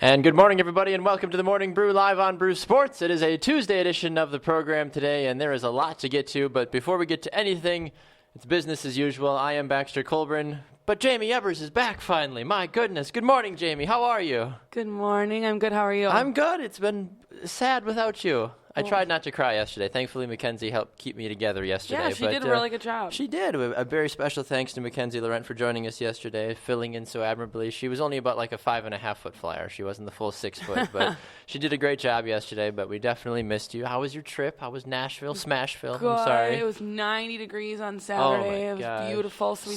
And good morning, everybody, and welcome to the Morning Brew live on Brew Sports. It is a Tuesday edition of the program today, and there is a lot to get to. But before we get to anything, it's business as usual. I am Baxter Colburn, but Jaymee Evers is back finally. My goodness. Good morning, Jaymee. How are you? Good morning. I'm good. How are you? I'm good. It's been sad without you. I tried not to cry yesterday. Thankfully, Mackenzie helped keep me together yesterday. Yeah, she did a really good job. She did. A very special thanks to Mackenzie Laurent for joining us yesterday, filling in so admirably. She was only about like a 5.5-foot flyer. She wasn't the full 6 foot, but she did a great job yesterday, but we definitely missed you. How was your trip? How was Nashville, Smashville? Good. I'm sorry. It was 90 degrees on Saturday. Oh my gosh. It was beautiful. So we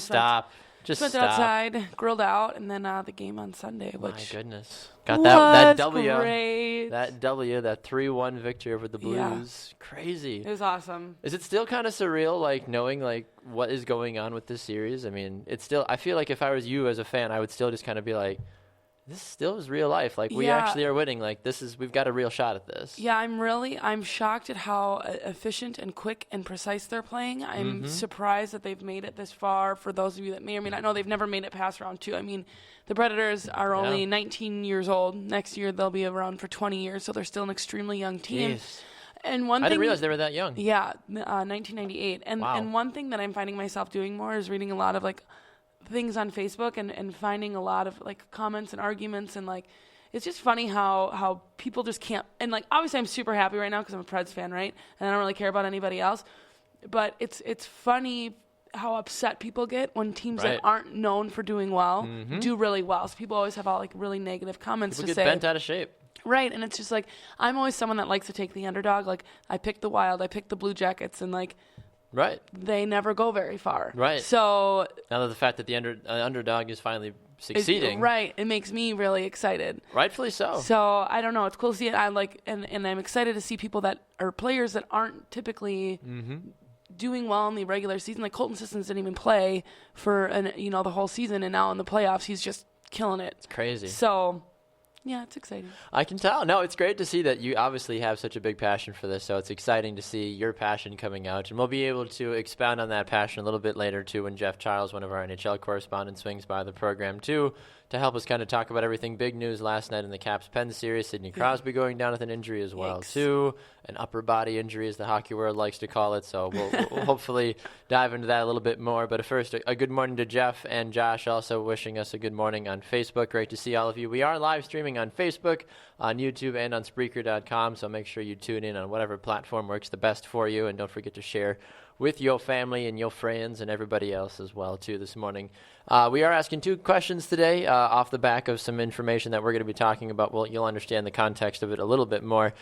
Just spent outside, grilled out, and then the game on Sunday. My Which goodness. Got that W. Great. That W, that 3-1 victory over the Blues. Yeah. Crazy. It was awesome. Is it still kind of surreal, like, knowing, like, what is going on with this series? I mean, it's still, I feel like if I was you as a fan, I would still just kind of be like, this still is real life. Like, we actually are winning. Like, we've got a real shot at this. Yeah, I'm shocked at how efficient and quick and precise they're playing. I'm surprised that they've made it this far. For those of you that may or may not know, they've never made it past round 2. I mean, the Predators are only 19 years old. Next year, they'll be around for 20 years, so they're still an extremely young team. Jeez. And I didn't realize they were that young. Yeah, 1998. And one thing that I'm finding myself doing more is reading a lot of, like, things on Facebook and finding a lot of like comments and arguments, and like it's just funny how people just can't, and like obviously I'm super happy right now because I'm a Preds fan, right, and I don't really care about anybody else, but it's funny how upset people get when teams that aren't known for doing well do really well. So people always have all like really negative comments people to get bent out of shape. Right, and it's just like I'm always someone that likes to take the underdog. Like I picked the Wild, I picked the Blue Jackets, and like they never go very far. Right. So now that the fact that the underdog is finally succeeding. It makes me really excited. Rightfully so. So I don't know. It's cool to see it. I like, and I'm excited to see people that are players that aren't typically doing well in the regular season. Like Colton Sissons didn't even play for the whole season, and now in the playoffs he's just killing it. It's crazy. So. Yeah, it's exciting. I can tell. No, it's great to see that you obviously have such a big passion for this, so it's exciting to see your passion coming out. And we'll be able to expound on that passion a little bit later, too, when Jeff Charles, one of our NHL correspondents, swings by the program, too, to help us kind of talk about everything. Big news last night in the Caps-Pen series. Sidney Crosby going down with an injury as well, too. An upper body injury, as the hockey world likes to call it. So we'll hopefully dive into that a little bit more. But first, a good morning to Jeff and Josh, also wishing us a good morning on Facebook. Great to see all of you. We are live streaming on Facebook, on YouTube, and on Spreaker.com. So make sure you tune in on whatever platform works the best for you. And don't forget to share with your family and your friends and everybody else as well, too, this morning. We are asking 2 questions today off the back of some information that we're going to be talking about. Well, you'll understand the context of it a little bit more.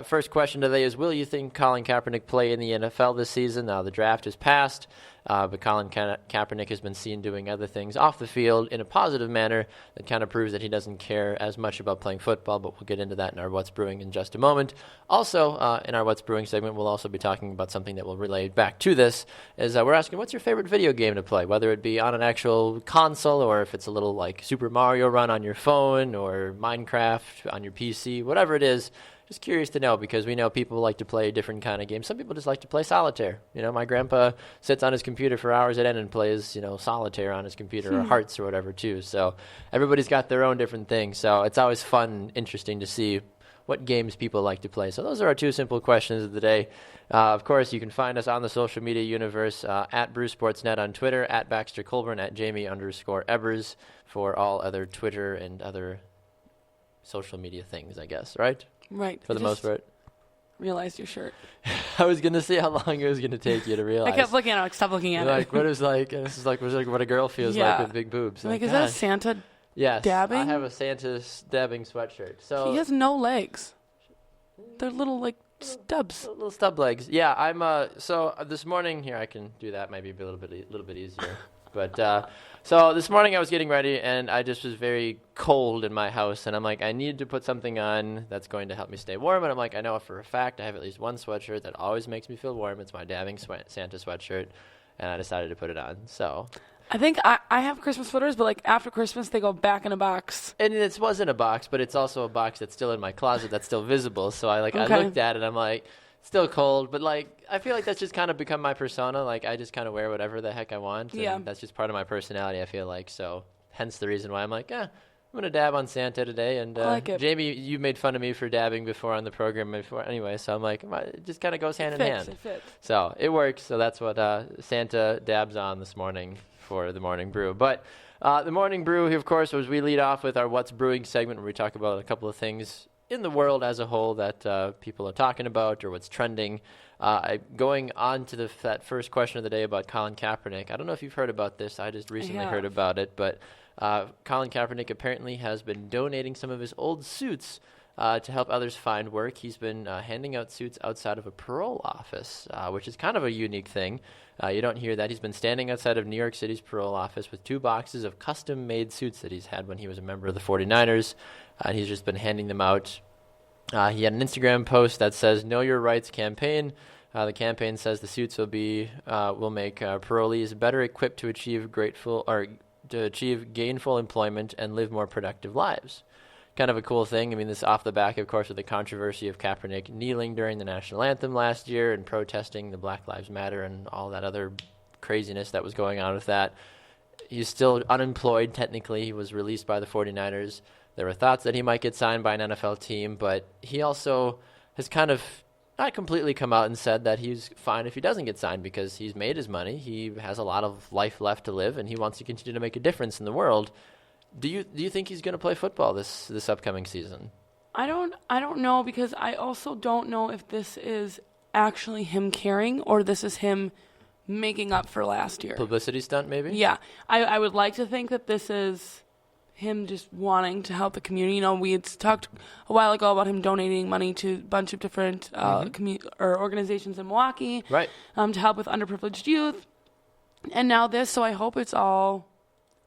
First question today is, will you think Colin Kaepernick play in the NFL this season? Now, the draft is passed, but Colin Kaepernick has been seen doing other things off the field in a positive manner that kind of proves that he doesn't care as much about playing football, but we'll get into that in our What's Brewing in just a moment. Also, in our What's Brewing segment, we'll also be talking about something that will relate back to this, is we're asking, what's your favorite video game to play, whether it be on an actual console or if it's a little like Super Mario Run on your phone or Minecraft on your PC, whatever it is. Just curious to know, because we know people like to play different kind of games. Some people just like to play solitaire. You know, my grandpa sits on his computer for hours at end and plays, solitaire on his computer or Hearts or whatever too. So everybody's got their own different things. So it's always fun and interesting to see what games people like to play. So those are our 2 simple questions of the day. Of course, you can find us on the social media universe at BrewSportsNet on Twitter, at Baxter Colburn, at Jaymee_Evers for all other Twitter and other social media things, I guess, right? Right. For the most part. Realized your shirt. I was going to see how long it was going to take you to realize. I kept looking at it. Stop looking at it. Like, what is like, this is like what a girl feels like with big boobs. Like, is that a Santa dabbing? I have a Santa dabbing sweatshirt. So he has no legs. They're little, like, stubs. Little stub legs. Yeah, I'm, so this morning, here, I can do that, maybe a little bit easier. But, so this morning I was getting ready, and I just was very cold in my house, and I'm like, I need to put something on that's going to help me stay warm, and I'm like, I know for a fact I have at least one sweatshirt that always makes me feel warm. It's my dabbing Santa sweatshirt, and I decided to put it on, so. I think I have Christmas sweaters, but like after Christmas they go back in a box. And it wasn't a box, but it's also a box that's still in my closet that's still visible, so I looked at it, I'm like, still cold, but like I feel like that's just kind of become my persona. Like I just kind of wear whatever the heck I want. And that's just part of my personality, I feel like. So hence the reason why I'm like, going to dab on Santa today. And I like it. Jaymee, you made fun of me for dabbing before on the program before anyway, so I'm like, it just kind of goes hand in hand. It fits. So it works. So that's what Santa dabs on this morning for the Morning Brew. But the Morning Brew, of course, as we lead off with our What's Brewing segment, where we talk about a couple of things in the world as a whole that people are talking about or what's trending. Going on to that first question of the day about Colin Kaepernick. I don't know if you've heard about this. I just recently heard about it, but Colin Kaepernick apparently has been donating some of his old suits to help others find work. He's been handing out suits outside of a parole office, which is kind of a unique thing. You don't hear that. He's been standing outside of New York City's parole office with 2 boxes of custom-made suits that he's had when he was a member of the 49ers. And he's just been handing them out. He had an Instagram post that says, "Know Your Rights campaign." The campaign says the suits will make parolees better equipped to achieve gainful employment and live more productive lives. Kind of a cool thing. I mean, this off the back, of course, of the controversy of Kaepernick kneeling during the national anthem last year and protesting the Black Lives Matter and all that other craziness that was going on with that. He's still unemployed, technically. He was released by the 49ers. There were thoughts that he might get signed by an NFL team, but he also has kind of not completely come out and said that he's fine if he doesn't get signed because he's made his money. He has a lot of life left to live, and he wants to continue to make a difference in the world. Do you think he's going to play football this upcoming season? I don't know, because I also don't know if this is actually him caring or this is him making up for last year. Publicity stunt, maybe? Yeah. I would like to think that this is him just wanting to help the community. You know, we had talked a while ago about him donating money to a bunch of different organizations in Milwaukee, right? To help with underprivileged youth. And now this, so I hope it's all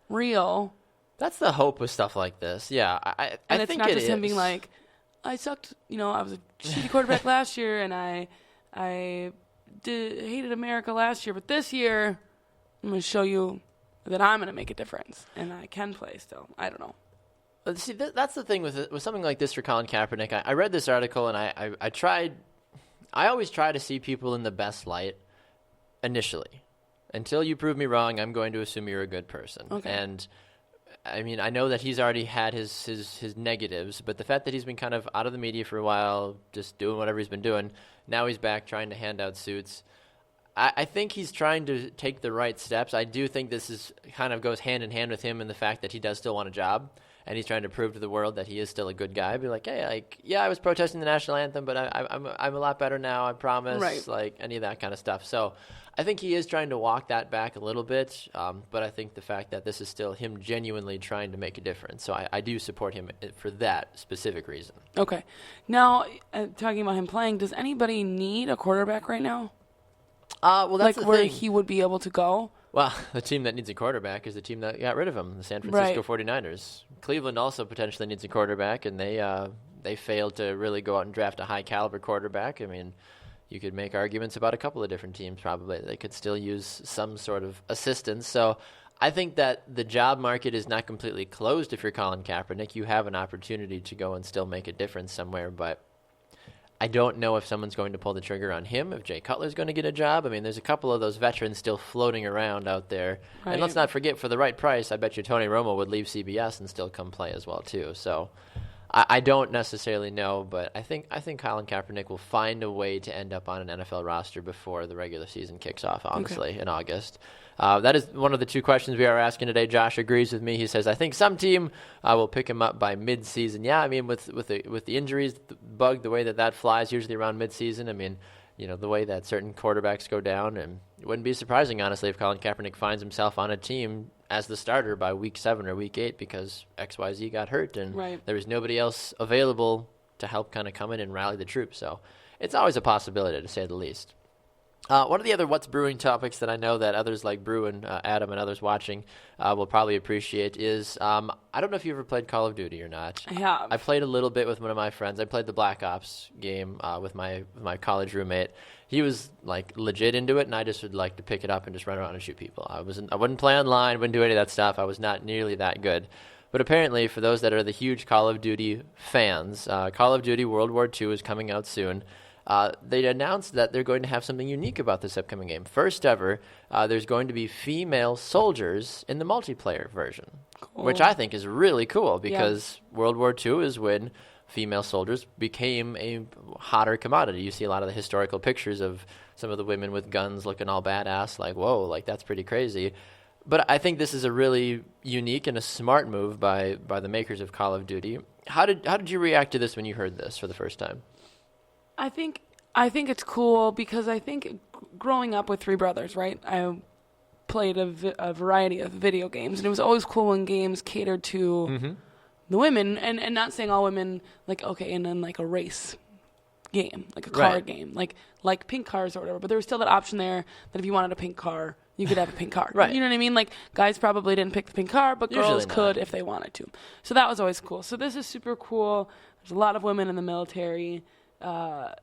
real. That's the hope with stuff like this. Yeah, I and think it's not just is. him being like, I sucked. You know, I was a shitty quarterback last year, and I hated America last year, but this year I'm going to show you that I'm going to make a difference, and I can play still. I don't know. See, that's the thing with something like this for Colin Kaepernick. I read this article, and I always try to see people in the best light initially. Until you prove me wrong, I'm going to assume you're a good person. Okay. And I mean, I know that he's already had his negatives, but the fact that he's been kind of out of the media for a while, just doing whatever he's been doing, now he's back trying to hand out suits. I think he's trying to take the right steps. I do think this is kind of goes hand in hand with him in the fact that he does still want a job, and he's trying to prove to the world that he is still a good guy. Be like, hey, I was protesting the national anthem, but I'm a lot better now. I promise. Right. Like any of that kind of stuff. So I think he is trying to walk that back a little bit, but I think the fact that this is still him genuinely trying to make a difference. So I do support him for that specific reason. Okay. Now, talking about him playing, does anybody need a quarterback right now? Well, that's like the where thing. he would be able to go? Well, the team that needs a quarterback is the team that got rid of him, the San Francisco 49ers. Cleveland also potentially needs a quarterback, and they failed to really go out and draft a high-caliber quarterback. I mean, you could make arguments about a couple of different teams probably. They could still use some sort of assistance. So I think that the job market is not completely closed if you're Colin Kaepernick. You have an opportunity to go and still make a difference somewhere, but I don't know if someone's going to pull the trigger on him, if Jay Cutler's going to get a job. I mean, there's a couple of those veterans still floating around out there. Right. And let's not forget, for the right price, I bet you Tony Romo would leave CBS and still come play as well, too. So I don't necessarily know, but I think Colin Kaepernick will find a way to end up on an NFL roster before the regular season kicks off, honestly, in August. That is one of the 2 questions we are asking today. Josh agrees with me. He says, I think some team will pick him up by mid-season. Yeah, I mean, with the injuries, the bug, the way that flies usually around mid-season, I mean, you know, the way that certain quarterbacks go down, and it wouldn't be surprising, honestly, if Colin Kaepernick finds himself on a team as the starter by week 7 or week 8 because XYZ got hurt and there was nobody else available to help kind of come in and rally the troops. So it's always a possibility, to say the least. One of the other What's Brewing topics that I know that others like Brew and Adam and others watching will probably appreciate is, I don't know if you ever played Call of Duty or not. I have. I played a little bit with one of my friends. I played the Black Ops game with my college roommate. He was like legit into it, and I just would like to pick it up and just run around and shoot people. I wouldn't play online, wouldn't do any of that stuff. I was not nearly that good. But apparently, for those that are the huge Call of Duty fans, Call of Duty World War II is coming out soon. They announced that they're going to have something unique about this upcoming game. First ever, there's going to be female soldiers in the multiplayer version. Cool. which I think is really cool because World War II is when female soldiers became a hotter commodity. You see a lot of the historical pictures of some of the women with guns looking all badass, like, whoa, like that's pretty crazy. But I think this is a really unique and a smart move by the makers of Call of Duty. How did you react to this when you heard this for the first time? I think it's cool because I think growing up with three brothers, right? I played a variety of video games, and it was always cool when games catered to the women, and not saying all women, like, okay, and then like a race game, like a car game, like pink cars or whatever, but there was still that option there that if you wanted a pink car, you could have a pink car. Right. You know what I mean? Like, guys probably didn't pick the pink car, but girls could if they wanted to. So that was always cool. So this is super cool. There's a lot of women in the military. I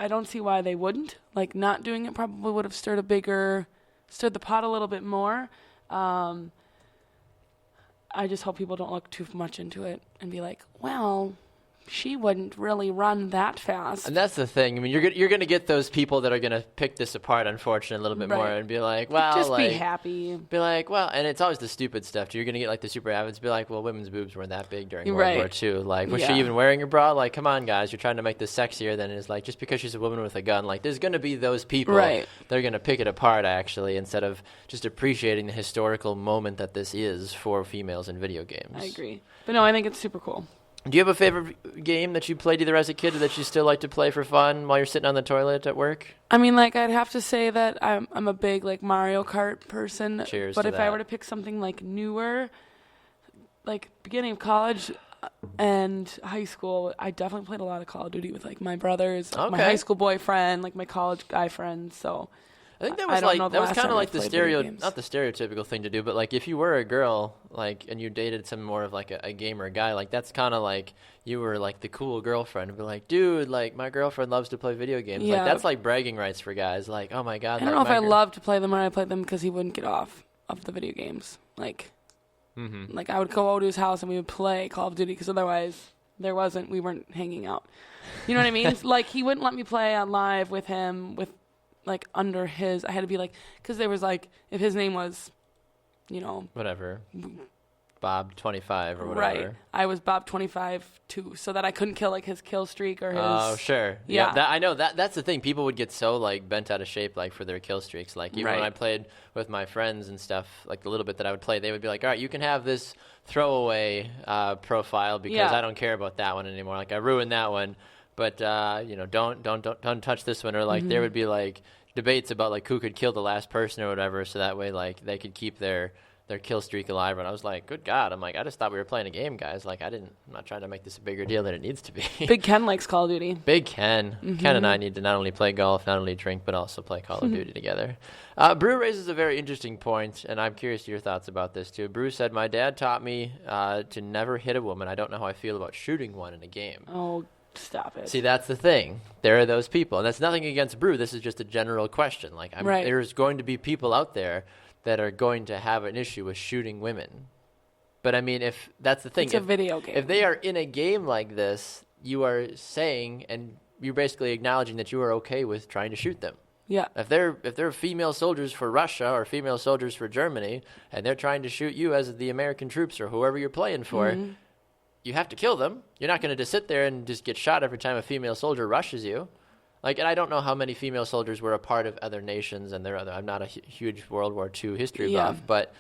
don't see why they wouldn't. Like, not doing it probably would have stirred the pot a little bit more. I just hope people don't look too much into it and be like, well, she wouldn't really run that fast. And that's the thing. I mean, you're going to get those people that are going to pick this apart, unfortunately, a little bit more and be like, well, just be happy. Be like, well, and it's always the stupid stuff too. You're going to get like the super avids be like, well, women's boobs weren't that big during World War II. Like, was she even wearing a bra? Like, come on, guys, you're trying to make this sexier than it is. Like, just because she's a woman with a gun, like, there's going to be those people that are going to pick it apart, actually, instead of just appreciating the historical moment that this is for females in video games. I agree. But no, I think it's super cool. Do you have a favorite game that you played either as a kid or that you still like to play for fun while you're sitting on the toilet at work? I mean, like, I'd have to say that I'm a big, like, Mario Kart person. Cheers But to if that. I were to pick something, like, newer, like, beginning of college and high school, I definitely played a lot of Call of Duty with, like, my brothers, like, my high school boyfriend, like, my college guy friends, so... I think that was kind of like the not the stereotypical thing to do, but like if you were a girl, like, and you dated some more of like a gamer guy, like that's kind of like you were like the cool girlfriend and be like, dude, like my girlfriend loves to play video games. Yeah. Like that's like bragging rights for guys. Like, oh my god. I don't know if I love to play them or I played them because he wouldn't get off of the video games. Like, like I would go over to his house and we would play Call of Duty because otherwise we weren't hanging out. You know what I mean? Like he wouldn't let me play on live with him like under his, I had to be like, because there was like, if his name was, you know, whatever, Bob 25 or whatever. Right. I was Bob 25 too, so that I couldn't kill like his kill streak or his. Oh, sure. Yeah. I know that's the thing. People would get so like bent out of shape like for their kill streaks. Like even when I played with my friends and stuff, like the little bit that I would play, they would be like, all right, you can have this throwaway profile because I don't care about that one anymore. Like I ruined that one. But you know, don't touch this one, or like there would be like debates about like who could kill the last person or whatever, so that way like they could keep their kill streak alive. And I was like, good God, I'm like, I just thought we were playing a game, guys. Like I'm not trying to make this a bigger deal than it needs to be. Big Ken likes Call of Duty. Big Ken. Ken and I need to not only play golf, not only drink, but also play Call of Duty together. Brew raises a very interesting point, and I'm curious to your thoughts about this too. Brew said, my dad taught me to never hit a woman. I don't know how I feel about shooting one in a game. Oh, stop it. See, that's the thing. There are those people. And that's nothing against Brew. This is just a general question. Like, there's going to be people out there that are going to have an issue with shooting women. But, I mean, if that's the thing. It's a video game. If they are in a game like this, you are saying, and you're basically acknowledging that you are okay with trying to shoot them. Yeah. If they're female soldiers for Russia or female soldiers for Germany, and they're trying to shoot you as the American troops or whoever you're playing for, you have to kill them. You're not going to just sit there and just get shot every time a female soldier rushes you. Like, and I don't know how many female soldiers were a part of other nations, and I'm not a huge World War II history buff, but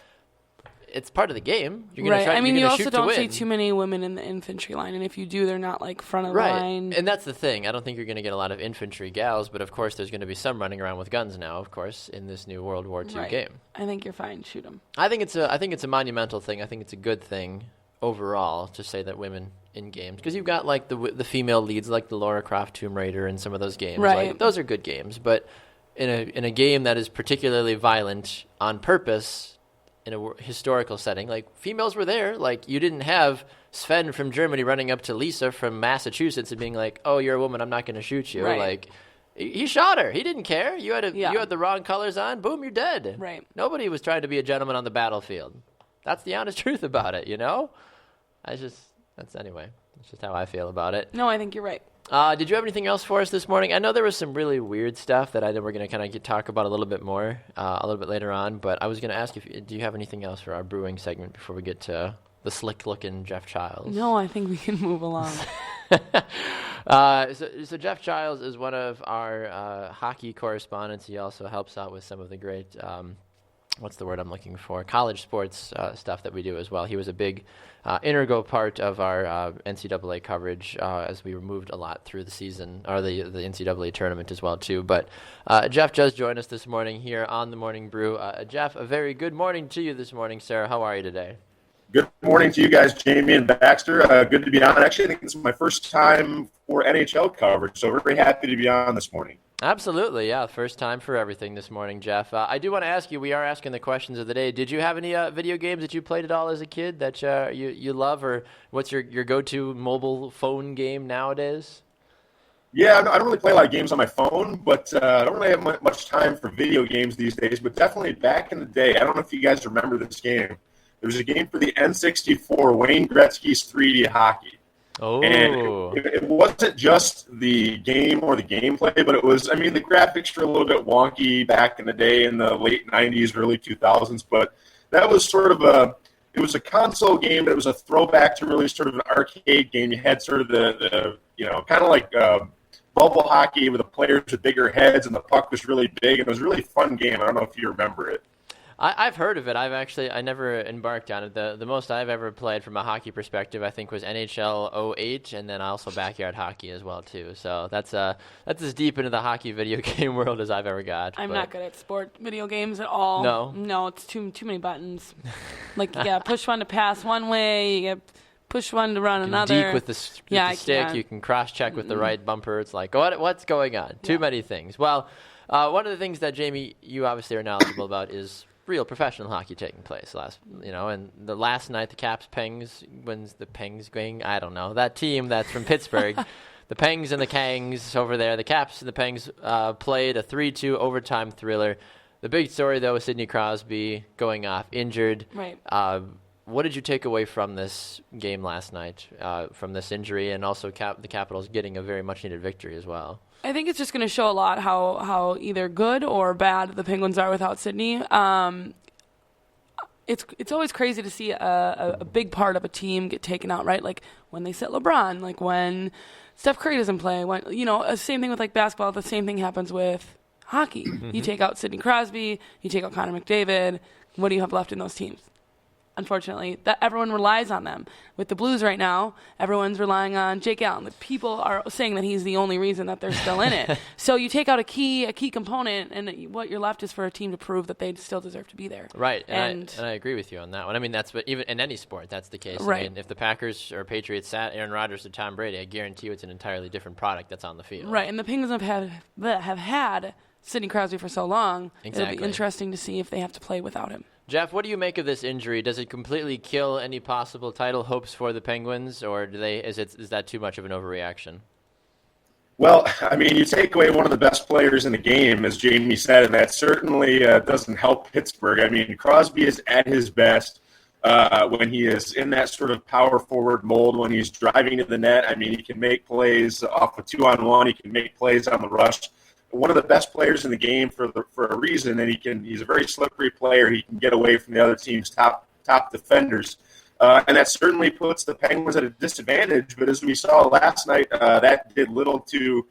it's part of the game. You're going to try. I mean, you also don't see too many women in the infantry line, and if you do, they're not like front of line. And that's the thing. I don't think you're going to get a lot of infantry gals, but of course, there's going to be some running around with guns now. Of course, in this new World War II game. I think you're fine. Shoot them. I think it's a monumental thing. I think it's a good thing overall to say that women in games, because you've got like the female leads like the Lara Croft Tomb Raider and some of those games, like those are good games, but in a game that is particularly violent on purpose in a historical setting, like females were there. Like you didn't have Sven from Germany running up to Lisa from Massachusetts and being like, oh, you're a woman, I'm not going to shoot you. Like he shot her. He didn't care. You had the wrong colors on. Boom, you're dead. Nobody was trying to be a gentleman on the battlefield. That's the honest truth about it, you know? That's just how I feel about it. No, I think you're right. Did you have anything else for us this morning? I know there was some really weird stuff that I know we're going to kind of talk about a little bit more, a little bit later on, but I was going to ask do you have anything else for our brewing segment before we get to the slick-looking Jeff Childs? No, I think we can move along. So Jeff Childs is one of our hockey correspondents. He also helps out with some of the great, what's the word I'm looking for, college sports stuff that we do as well. He was a big integral part of our NCAA coverage as we moved a lot through the season, or the NCAA tournament as well, too. But Jeff does join us this morning here on the Morning Brew. Jeff, a very good morning to you this morning, sir. How are you today? Good morning to you guys, Jaymee and Baxter. Good to be on. Actually, I think this is my first time for NHL coverage, so very happy to be on this morning. Absolutely, yeah. First time for everything this morning, Jeff. I do want to ask you, we are asking the questions of the day. Did you have any video games that you played at all as a kid that you love, or what's your go-to mobile phone game nowadays? Yeah, I don't really play a lot of games on my phone, but I don't really have much time for video games these days, but definitely back in the day, I don't know if you guys remember this game. There was a game for the N64, Wayne Gretzky's 3D hockey. Oh. And it wasn't just the game or the gameplay, but it was, the graphics were a little bit wonky back in the day in the late 90s, early 2000s, but that was sort of it was a console game, but it was a throwback to really sort of an arcade game. You had sort of the kind of like bubble hockey with the players with bigger heads, and the puck was really big, and it was a really fun game. I don't know if you remember it. I've heard of it. I never embarked on it. The most I've ever played from a hockey perspective, I think, was NHL 08, and then also backyard hockey as well too. So that's as deep into the hockey video game world as I've ever got. I'm not good at sport video games at all. No, it's too many buttons. Like you got push one to pass one way, you got push one to run another. Deke with the stick. You can cross check with the right bumper. It's like what's going on? Too many things. Well, one of the things that Jaymee, you obviously are knowledgeable about is real professional hockey taking place and the last night the Pengs going, I don't know, that team that's from Pittsburgh, the Pengs and the Kangs over there, the Caps and the Pengs played a 3-2 overtime thriller. The big story though is Sidney Crosby going off injured. Right. What did you take away from this game last night, from this injury, and also the Capitals getting a very much needed victory as well? I think it's just going to show a lot how either good or bad the Penguins are without Sidney. It's always crazy to see a big part of a team get taken out, right? Like when they sit LeBron, like when Steph Curry doesn't play. When same thing with like basketball. The same thing happens with hockey. You take out Sidney Crosby, you take out Connor McDavid. What do you have left in those teams? Unfortunately, that everyone relies on them. With the Blues right now, everyone's relying on Jake Allen. The people are saying that he's the only reason that they're still in it. So you take out a key component, and what you're left is for a team to prove that they still deserve to be there. Right, and I agree with you on that one. I mean, that's what, even in any sport, that's the case. Right. I mean, if the Packers or Patriots sat Aaron Rodgers or Tom Brady, I guarantee you it's an entirely different product that's on the field. Right, and the Penguins have had Sidney Crosby for so long. Exactly. It'll be interesting to see if they have to play without him. Jeff, what do you make of this injury? Does it completely kill any possible title hopes for the Penguins, or is that too much of an overreaction? Well, you take away one of the best players in the game, as Jaymee said, and that certainly doesn't help Pittsburgh. Crosby is at his best when he is in that sort of power forward mold, when he's driving to the net. He can make plays off a 2-on-1. He can make plays on the rush. One of the best players in the game for a reason, and he's a very slippery player. He can get away from the other team's top defenders, and that certainly puts the Penguins at a disadvantage. But as we saw last night, that did little to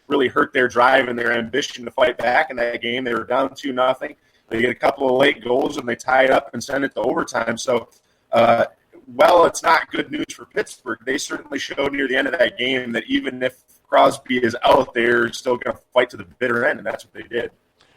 really hurt their drive and their ambition to fight back in that game. They were down 2-0. They get a couple of late goals, and they tie it up and send it to overtime. So, while it's not good news for Pittsburgh, they certainly showed near the end of that game that even if Crosby is out there, still going to fight to the bitter end, and that's what they did.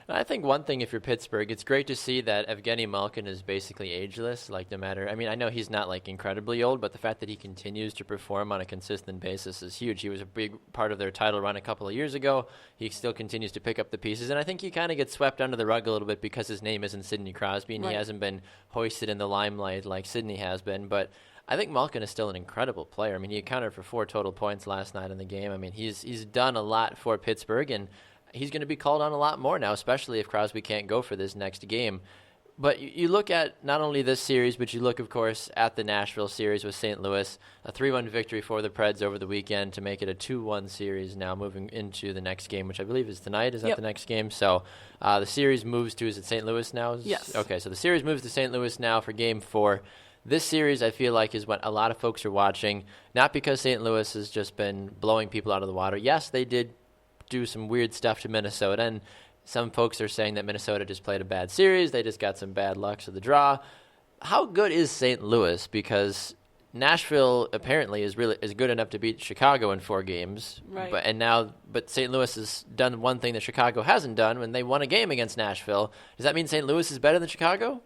I think one thing, if you're Pittsburgh, it's great to see that Evgeny Malkin is basically ageless. No matter, I know he's not incredibly old, but the fact that he continues to perform on a consistent basis is huge. He was a big part of their title run a couple of years ago. He still continues to pick up the pieces, and I think he kind of gets swept under the rug a little bit because his name isn't Sidney Crosby, and He hasn't been hoisted in the limelight like Sidney has been, but I think Malkin is still an incredible player. He accounted for 4 total points last night in the game. He's done a lot for Pittsburgh, and he's going to be called on a lot more now, especially if Crosby can't go for this next game. But you look at not only this series, but you look, of course, at the Nashville series with St. Louis, a 3-1 victory for the Preds over the weekend to make it a 2-1 series now moving into the next game, which I believe is tonight. Is that the next game? So the series moves to, is it St. Louis now? Yes. Okay, so the series moves to St. Louis now for Game 4. This series, I feel like, is what a lot of folks are watching, not because St. Louis has just been blowing people out of the water. Yes, they did do some weird stuff to Minnesota, and some folks are saying that Minnesota just played a bad series. They just got some bad luck to the draw. How good is St. Louis? Because Nashville apparently is good enough to beat Chicago in 4 games. Right. But St. Louis has done one thing that Chicago hasn't done when they won a game against Nashville. Does that mean St. Louis is better than Chicago?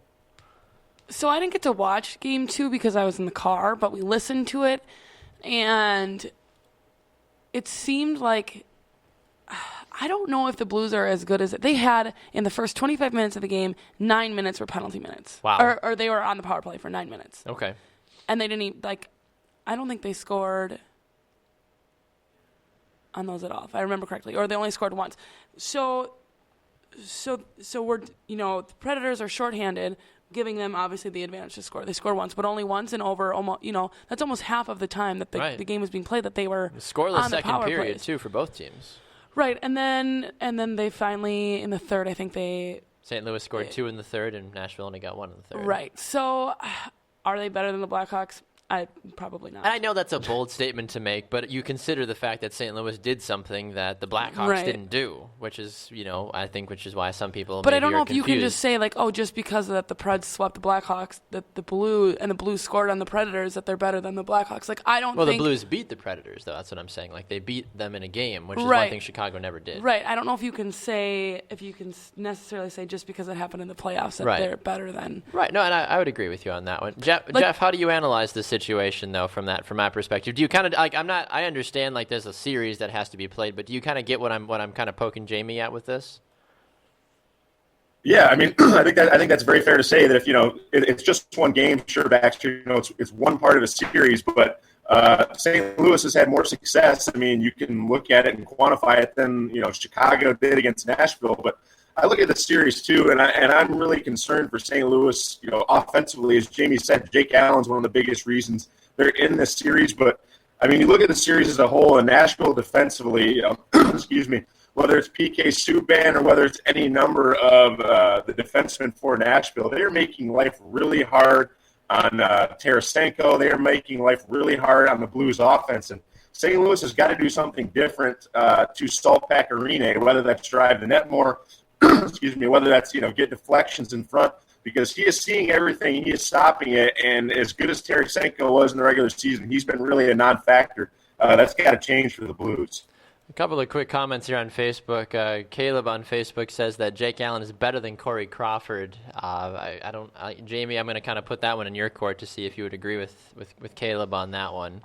So I didn't get to watch Game 2 because I was in the car, but we listened to it, and it seemed like I don't know if the Blues are as good as they had in the first 25 minutes of the game. 9 minutes were penalty minutes. Wow. Or they were on the power play for 9 minutes. Okay. And they didn't even, I don't think they scored on those at all, if I remember correctly. Or they only scored once. So we're, the Predators are shorthanded, giving them obviously the advantage to score. They scored once, but only once and over almost, that's almost half of the time that the game was being played that they were scoreless on the second power period plays. too for both teams. Right, and then they finally, in the third, I think St. Louis scored 2 in the third, and Nashville only got 1 in the third. Right. So, are they better than the Blackhawks? Probably not. And I know that's a bold statement to make, but you consider the fact that St. Louis did something that the Blackhawks didn't do, which is, which is why some people But maybe I don't know if confused. you can just say, just because that the Preds swept the Blackhawks, that the Blues scored on the Predators, that they're better than the Blackhawks. I don't think... Well, the Blues beat the Predators, though. That's what I'm saying. They beat them in a game, which is one thing Chicago never did. Right. I don't know if you can necessarily say just because it happened in the playoffs that they're better than... Right. No, and I would agree with you on that one. Jeff, how do you analyze the situation, though, from my perspective? Do you kind of I understand there's a series that has to be played, but do you kind of get what I'm kind of poking Jaymee at with this? Yeah, I mean, I think that's very fair to say that if it's just one game, sure, Baxter, it's one part of a series, but St. Louis has had more success. I mean, you can look at it and quantify it than Chicago did against Nashville, but I look at the series too, and I'm really concerned for St. Louis. Offensively, as Jaymee said, Jake Allen's one of the biggest reasons they're in this series. But I mean, you look at the series as a whole, and Nashville defensively, excuse me, whether it's PK Subban or whether it's any number of the defensemen for Nashville, they are making life really hard on Tarasenko. They are making life really hard on the Blues offense, and St. Louis has got to do something different to stall Pacarine, whether that's drive the net more, excuse me, whether that's get deflections in front, because he is seeing everything, he is stopping it, and as good as Tarasenko was in the regular season, he's been really a non-factor. That's got to change for the Blues. A couple of quick comments here on Facebook. Caleb on Facebook says that Jake Allen is better than Corey Crawford. Jaymee, I'm going to kind of put that one in your court to see if you would agree with Caleb on that one.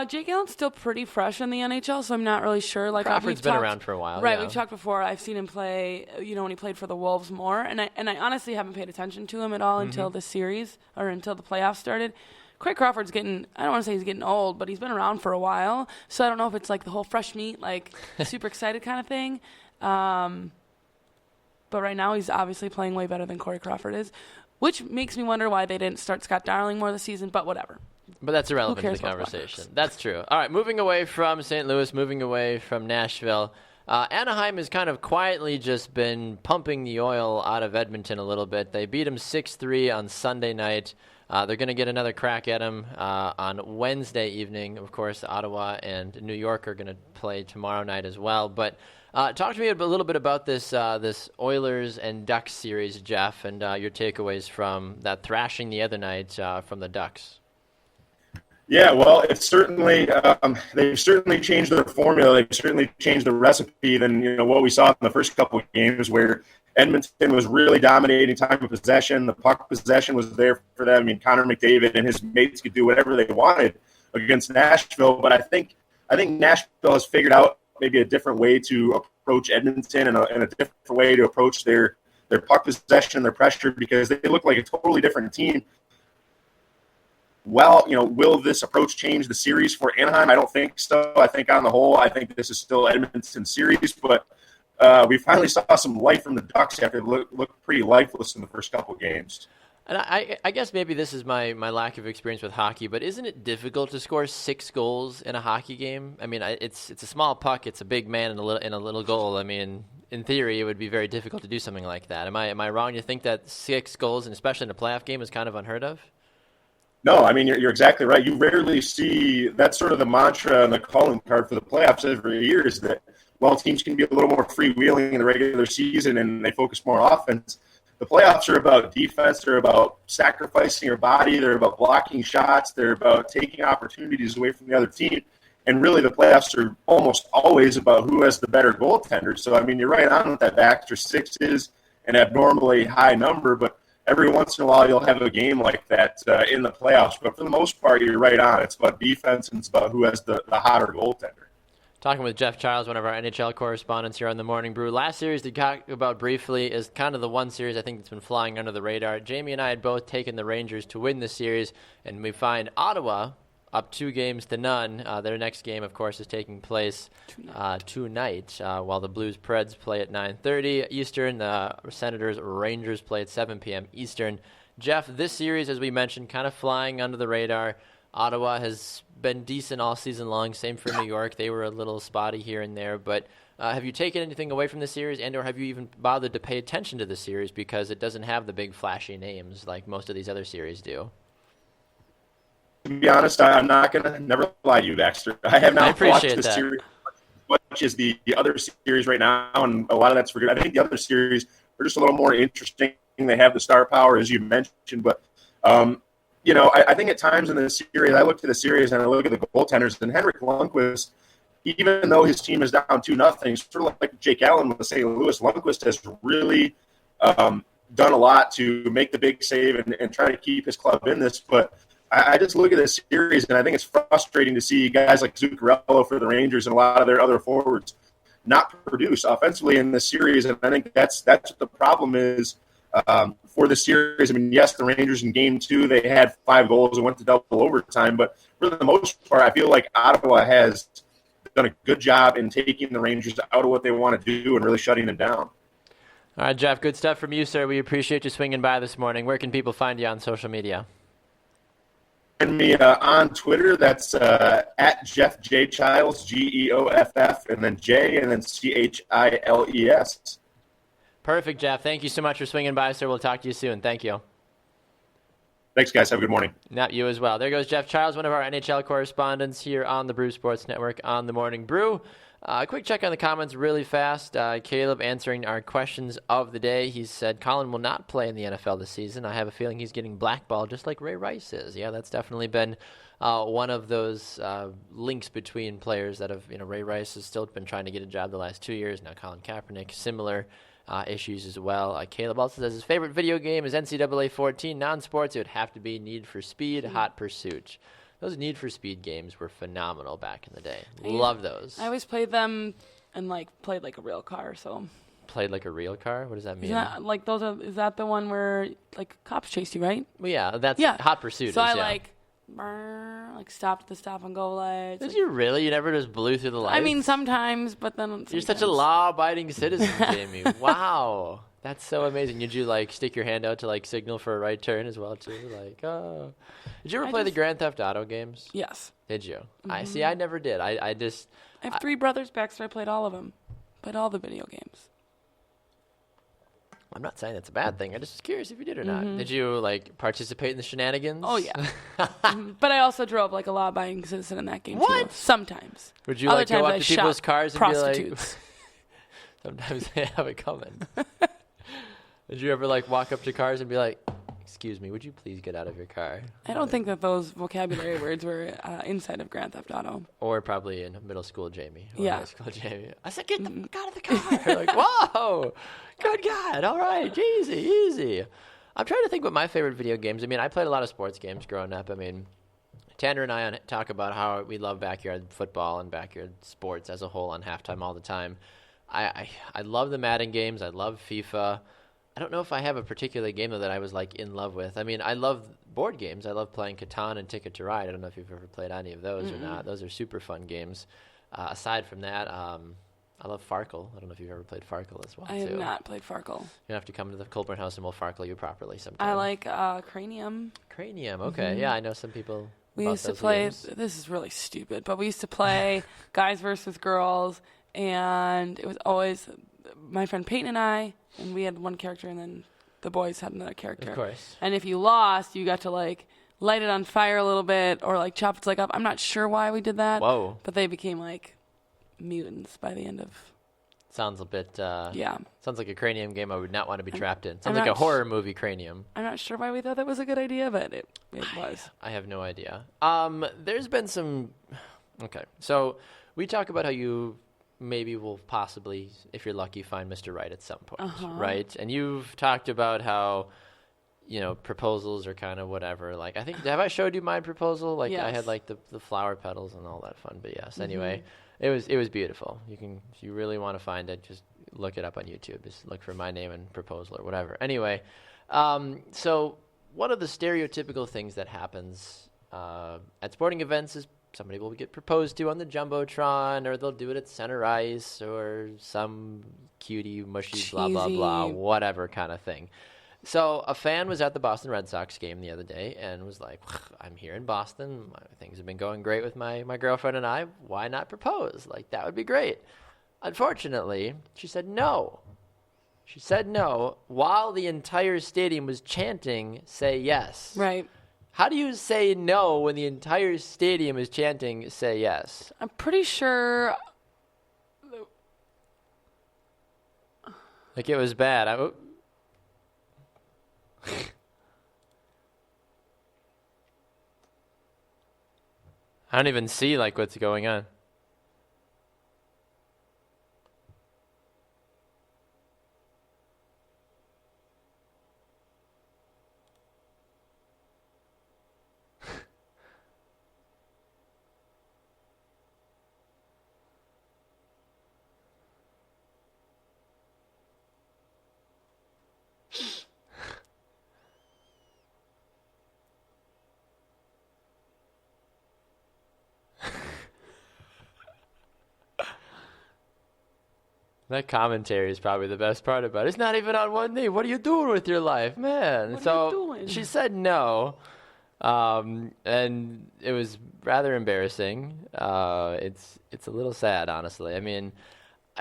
Jake Allen's still pretty fresh in the NHL, so I'm not really sure. Crawford's been around for a while. Right, yeah. we've talked before. I've seen him play, when he played for the Wolves more, and I honestly haven't paid attention to him at all until this series, or until the playoffs started. Craig Crawford's getting, I don't want to say he's getting old, but he's been around for a while, so I don't know if it's the whole fresh meat, super excited kind of thing. But right now he's obviously playing way better than Corey Crawford is, which makes me wonder why they didn't start Scott Darling more this season, but whatever. But that's irrelevant to the conversation. That's true. All right, moving away from St. Louis, moving away from Nashville, Anaheim has kind of quietly just been pumping the oil out of Edmonton a little bit. They beat them 6-3 on Sunday night. They're going to get another crack at them on Wednesday evening. Of course, Ottawa and New York are going to play tomorrow night as well. But talk to me a little bit about this Oilers and Ducks series, Jeff, and your takeaways from that thrashing the other night from the Ducks. Yeah, well, it's certainly they've certainly changed their formula. They've certainly changed the recipe than what we saw in the first couple of games, where Edmonton was really dominating time of possession. The puck possession was there for them. I mean, Connor McDavid and his mates could do whatever they wanted against Nashville. But I think Nashville has figured out maybe a different way to approach Edmonton and a different way to approach their puck possession, their pressure, because they look like a totally different team. Well, will this approach change the series for Anaheim? I don't think so. I think on the whole, this is still Edmonton's series, but we finally saw some life from the Ducks after it looked pretty lifeless in the first couple games. And I guess maybe this is my lack of experience with hockey, but isn't it difficult to score 6 goals in a hockey game? I mean, it's a small puck, it's a big man in a little goal. I mean, in theory, it would be very difficult to do something like that. Am I wrong to think that 6 goals, and especially in a playoff game, is kind of unheard of? No, I mean, you're exactly right. You rarely see – that's sort of the mantra and the calling card for the playoffs every year is that, well, teams can be a little more freewheeling in the regular season and they focus more offense. The playoffs are about defense. They're about sacrificing your body. They're about blocking shots. They're about taking opportunities away from the other team. And really, the playoffs are almost always about who has the better goaltender. So, I mean, you're right on with that. Baxter 6 is an abnormally high number, but every once in a while you'll have a game like that in the playoffs. But for the most part, you're right on. It's about defense and it's about who has the hotter goaltender. Talking with Jeff Childs, one of our NHL correspondents here on the Morning Brew. Last series to talk about briefly is kind of the one series I think that's been flying under the radar. Jaymee and I had both taken the Rangers to win this series, and we find Ottawa up 2-0. Their next game, of course, is taking place tonight while the Blues Preds play at 9:30 Eastern. The Senators Rangers play at 7 p.m. Eastern. Jeff, this series, as we mentioned, kind of flying under the radar. Ottawa has been decent all season long. Same for New York. They were a little spotty here and there. But have you taken anything away from the series, and or have you even bothered to pay attention to the series because it doesn't have the big flashy names like most of these other series do? To be honest, I'm not going to never lie to you, Baxter. I have not watched the series as much as the other series right now, and a lot of that's for good. I think the other series are just a little more interesting. They have the star power, as you mentioned, but I think at times in the series, I look to the series and I look at the goaltenders, and Henrik Lundqvist, even though his team is down 2-0, sort of like Jake Allen with St. Louis, Lundqvist has really done a lot to make the big save and try to keep his club in this. But I just look at this series, and I think it's frustrating to see guys like Zuccarello for the Rangers and a lot of their other forwards not produce offensively in this series. And I think that's what the problem is. For the series, I mean, yes, the Rangers in Game 2, they had 5 goals and went to double overtime, but for the most part, I feel like Ottawa has done a good job in taking the Rangers out of what they want to do and really shutting them down. All right, Jeff, good stuff from you, sir. We appreciate you swinging by this morning. Where can people find you on social media? Find me on Twitter. That's at Jeff J. Childs, Geoff, and then J, and then Chiles. Perfect, Jeff. Thank you so much for swinging by, sir. We'll talk to you soon. Thank you. Thanks, guys. Have a good morning. Not you as well. There goes Jeff Childs, one of our NHL correspondents here on the Brew Sports Network on the Morning Brew. Quick check on the comments really fast. Caleb answering our questions of the day. He said, Colin will not play in the NFL this season. I have a feeling he's getting blackballed just like Ray Rice is. Yeah, that's definitely been one of those links between players that have, Ray Rice has still been trying to get a job the last 2 years. Now Colin Kaepernick, similar issues as well. Caleb also says his favorite video game is NCAA 14. Non-sports, it would have to be Need for Speed, Hot Pursuit. Those Need for Speed games were phenomenal back in the day. Love those. I always played them and played like a real car. So played like a real car? What does that mean? Is that the one where cops chase you, right? Well, yeah, that's Hot Pursuit. So I stopped at the stop and go lights. Did you really? You never just blew through the lights? I mean, sometimes, but then sometimes. You're such a law-abiding citizen, Jaymee. Wow. That's so amazing. Did you stick your hand out to signal for a right turn as well too? Did you ever play the Grand Theft Auto games? Yes. Did you? Mm-hmm. I never did. I have 3 brothers, Baxter. I played all of them. Played all the video games. I'm not saying it's a bad thing. I'm just curious if you did or not. Did you participate in the shenanigans? Oh yeah. But I also drove like a law-abiding citizen in that game too. Sometimes. Would you go up to people's cars and prostitutes. Be like? Sometimes they have it coming. Did you ever walk up to cars and be like, "Excuse me, would you please get out of your car?" I don't think that those vocabulary words were inside of Grand Theft Auto. Or probably in middle school, Jaymee. Yeah. High school, Jaymee. I said, "Get the fuck out of the car!" Whoa, good God! All right, easy. I'm trying to think what my favorite video games. I mean, I played a lot of sports games growing up. I mean, Tanner and I talk about how we love backyard football and backyard sports as a whole on halftime all the time. I love the Madden games. I love FIFA. I don't know if I have a particular game, though, that I was, in love with. I mean, I love board games. I love playing Catan and Ticket to Ride. I don't know if you've ever played any of those or not. Those are super fun games. Aside from that, I love Farkle. I don't know if you've ever played Farkle as well. I have not played Farkle. You have to come to the Colburn house and we'll Farkle you properly sometime. I like Cranium. Cranium, okay. Yeah, I know some people. We used to play, this is really stupid, but we used to play guys versus girls, and it was always my friend Peyton and I, and we had one character, and then the boys had another character. Of course. And if you lost, you got to, like, light it on fire a little bit or, like, chop its leg up. I'm not sure why we did that. Whoa. But they became, like, mutants by the end of... Sounds a bit... yeah. Sounds like a Cranium game I would not want to be trapped in. Sounds like a horror movie Cranium. I'm not sure why we thought that was a good idea, but it was. I have no idea. There's been some... Okay. So we talk about how you maybe will possibly, if you're lucky, find Mr. Right at some point, right? And you've talked about how... proposals are kind of whatever. Like, I think, have I showed you my proposal? Like, yes. I had like the flower petals and all that fun. But yes, anyway, it was beautiful. You can, if you really want to find it, just look it up on YouTube. Just look for my name and proposal or whatever. Anyway, so one of the stereotypical things that happens at sporting events is somebody will get proposed to on the Jumbotron, or they'll do it at center ice, or some cutie, mushy, cheesy, blah, blah, blah, whatever kind of thing. So a fan was at the Boston Red Sox game the other day and was like, I'm here in Boston. Things have been going great with my girlfriend and I. Why not propose? Like, that would be great. Unfortunately, she said no. She said no while the entire stadium was chanting, say yes. Right. How do you say no when the entire stadium is chanting, say yes? I'm pretty sure... Like, it was bad. I don't even see, like, what's going on. That commentary is probably the best part about it. It's not even on one knee. What are you doing with your life, man? What are you doing? She said no, and it was rather embarrassing. It's a little sad, honestly. I mean,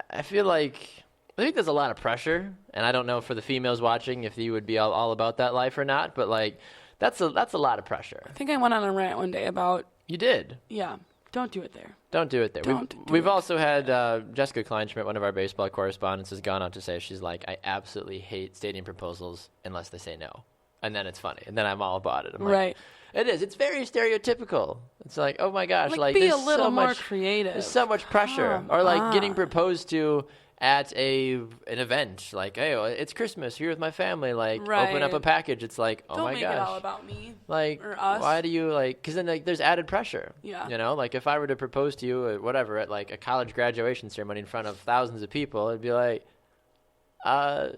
I think there's a lot of pressure, and I don't know for the females watching if you would be all about that life or not, but, like, that's a lot of pressure. I think I went on a rant one day about... You did? Yeah. Don't do it there. Don't do it there. We've also had Jessica Kleinschmidt, one of our baseball correspondents, has gone out to say, she's like, I absolutely hate stadium proposals unless they say no. And then it's funny. And then I'm all about it. I'm right. Like, it is. It's very stereotypical. It's like, oh my gosh. Like be a little more creative. There's so much pressure. Or like getting proposed to at an event, like, hey, it's Christmas, here with my family, like, open up a package. It's like, oh my gosh. Don't make it all about me. Like, or us. Why do you, like, because then, like, there's added pressure. Yeah. You know, like, if I were to propose to you or whatever at, like, a college graduation ceremony in front of thousands of people, it'd be like,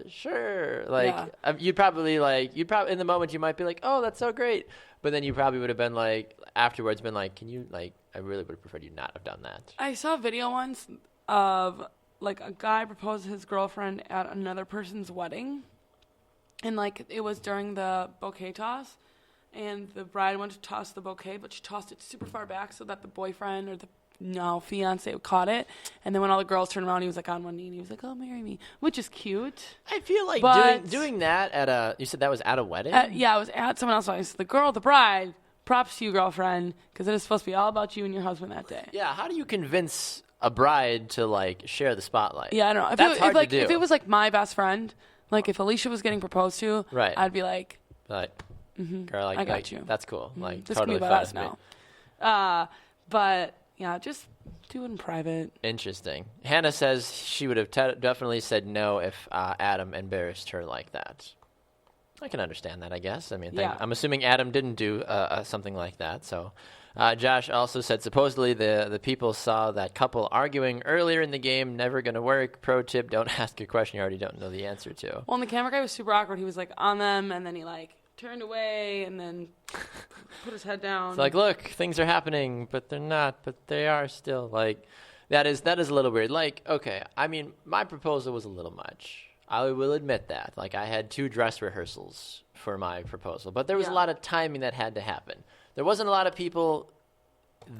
sure. Like, you'd probably, in the moment, you might be like, oh, that's so great. But then you probably would have been like, afterwards, been like, can you, like, I really would have preferred you not have done that. I saw a video once of, like, a guy proposed to his girlfriend at another person's wedding, and, like, it was during the bouquet toss, and the bride went to toss the bouquet, but she tossed it super far back so that the boyfriend or the fiance caught it, and then when all the girls turned around, he was, like, on one knee, and he was like, oh, marry me, which is cute. I feel like doing that at you said that was at a wedding? Yeah, it was at someone else's wedding. So the bride, props to you, girlfriend, because it is supposed to be all about you and your husband that day. Yeah, how do you convince a bride to, like, share the spotlight? Yeah, I don't know. That's hard to do. If it was, like, my best friend, like, if Alicia was getting proposed to, right, I'd be like, girl, like, I got you. That's cool. Mm-hmm. Like, this totally can be about us now. But, yeah, just do it in private. Interesting. Hannah says she would have definitely said no if Adam embarrassed her like that. I can understand that, I guess. I mean, I'm assuming Adam didn't do something like that, so... Josh also said supposedly the people saw that couple arguing earlier in the game, never going to work. Pro tip, don't ask a question you already don't know the answer to. Well, and the camera guy was super awkward. He was, like, on them, and then he, like, turned away and then put his head down. It's like, look, things are happening, but they're not, but they are still. Like, That is a little weird. Like, okay, I mean, my proposal was a little much. I will admit that. Like, I had 2 dress rehearsals for my proposal, but there was a lot of timing that had to happen. There wasn't a lot of people